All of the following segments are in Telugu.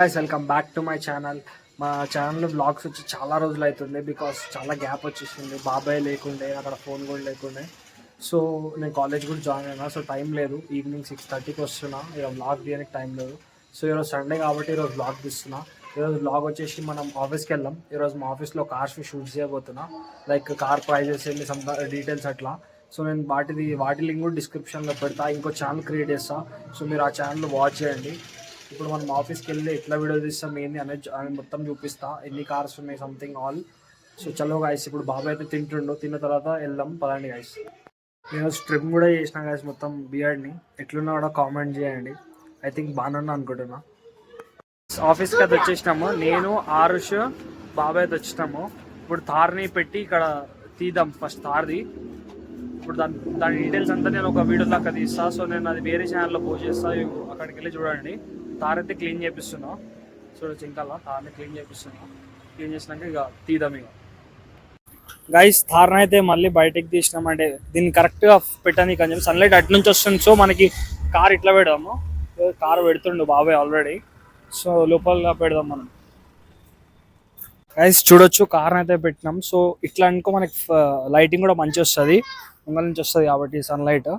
Guys welcome back to my channel. మా ఛానల్లో వ్లాగ్స్ వచ్చి చాలా రోజులు అవుతుంది బికాస్ చాలా గ్యాప్ వచ్చేసింది. బాబాయ్ లేకుండే, అక్కడ ఫోన్ కూడా లేకుండే. సో నేను కాలేజ్ కూడా జాయిన్ అయినా, సో టైం లేదు. ఈవినింగ్ 6:30కి వస్తున్నా, ఇక వ్లాగ్ తీయడానికి టైం లేదు. సో ఈరోజు సండే కాబట్టి ఈరోజు వ్లాగ్ తీస్తున్నా. ఈరోజు వ్లాగ్ వచ్చేసి మనం ఆఫీస్కి వెళ్దాం. ఈరోజు మా ఆఫీస్లో కార్స్ షూట్ చేయబోతున్నా, లైక్ కార్ ప్రైజెస్ ఏంటి, సమ్ డీటెయిల్స్ అట్లా. సో నేను వాటి లింక్ కూడా డిస్క్రిప్షన్లో పెడతా. ఇంకో ఛానల్ క్రియేట్ చేస్తా, సో మీరు ఆ ఛానల్ వాచ్ చేయండి. ఇప్పుడు మనం ఆఫీస్కి వెళ్ళి ఎట్లా వీడియో తీస్తాం ఏంది అనేది మొత్తం చూపిస్తా. ఎన్ని కార్స్ ఉన్నాయి, సంథింగ్ ఆల్. సో చలో గాయస్, ఇప్పుడు బాబాయ్ అయితే తిన్న తర్వాత వెళ్దాం పదండి గాయస్. నేను స్ట్రిమ్ కూడా చేసిన గాయస్, మొత్తం బియర్డ్ని. ఎట్లున్నా కూడా కామెంట్ చేయండి. ఐ థింక్ బాగున్నా అనుకుంటున్నా. ఆఫీస్కి అయితే వచ్చేసినాము, నేను ఆరుష్ బాబాయ్ అయితే వచ్చినాము. ఇప్పుడు తార్ని పెట్టి ఇక్కడ తీద్దాం ఫస్ట్ తార్ది. ఇప్పుడు దాని డీటెయిల్స్ అంతా నేను ఒక వీడియో దాకా తీస్తా. సో నేను అది వేరే ఛానల్లో పోస్ట్ చేస్తా, అక్కడికి వెళ్ళి చూడండి. తార్ అయితే క్లీన్ చేపిస్తున్నా, చూడొచ్చు. ఇంకా తార్ని క్లీన్ చేపిస్తున్నా. క్లీన్ చేసినాక ఇక తీద్దాం. ఇక గైస్ తార్ని అయితే మళ్ళీ బయటకు తీసినాం. అంటే దీన్ని కరెక్ట్గా పెట్టడానికి అని చెప్పి సన్లైట్ అటు నుంచి వస్తుంది. సో మనకి కార్ ఇట్లా పెడదాము. కార్ పెడుతుండు బాబాయ్ ఆల్రెడీ. సో లోపల పెడదాం మనం. గైస్ చూడొచ్చు, కార్ అయితే పెట్టినాం. సో ఇట్లా అనుకో మనకి లైటింగ్ కూడా మంచి వస్తుంది, ముంగల్ నుంచి వస్తుంది కాబట్టి సన్లైట్.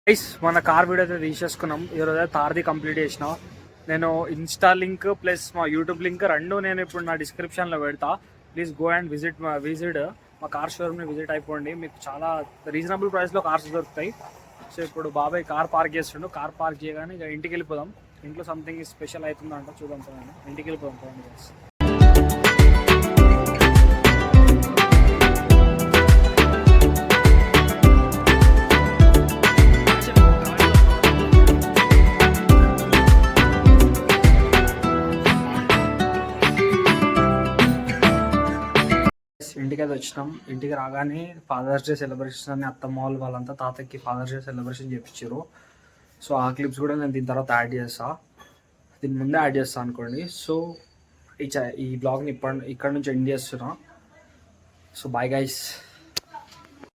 గైస్ మన కార్ వీడియో అయితే తీసేసుకున్నాం. ఈరోజు అయితే తార్ది కంప్లీట్ చేసిన. నేను ఇన్స్టా లింక్ ప్లస్ మా యూట్యూబ్ లింక్ రెండు నేను ఇప్పుడు నా డిస్క్రిప్షన్లో పెడతా. ప్లీజ్ గో అండ్ విజిట్ మా కార్ షోరూమ్ని విజిట్ అయిపోండి. మీకు చాలా రీజనబుల్ ప్రైస్లో కార్స్ దొరుకుతాయి. సో ఇప్పుడు బాబాయ్ కార్ పార్క్ చేస్తుండు. కార్ పార్క్ చేయగానే ఇక ఇంటికి వెళ్ళిపోదాం. ఇంట్లో సంథింగ్ స్పెషల్ అవుతుందంట, చూద్దాం. ఇంటికి వెళ్ళిపోదాం చూడండి గైస్. ఇంటికి అయితే వచ్చినాం. ఇంటికి రాగానే ఫాదర్స్ డే సెలబ్రేషన్ అని అత్తమ్మ వాళ్ళంతా తాతకి ఫాదర్స్ డే సెలబ్రేషన్ చేయించారు. సో ఆ క్లిప్స్ కూడా నేను దీని తర్వాత యాడ్ చేస్తా, దీని ముందే యాడ్ చేస్తా అనుకోండి. సో ఈ బ్లాగ్ని ఇక్కడ నుంచి ఎండ్ చేస్తున్నా. So bye guys.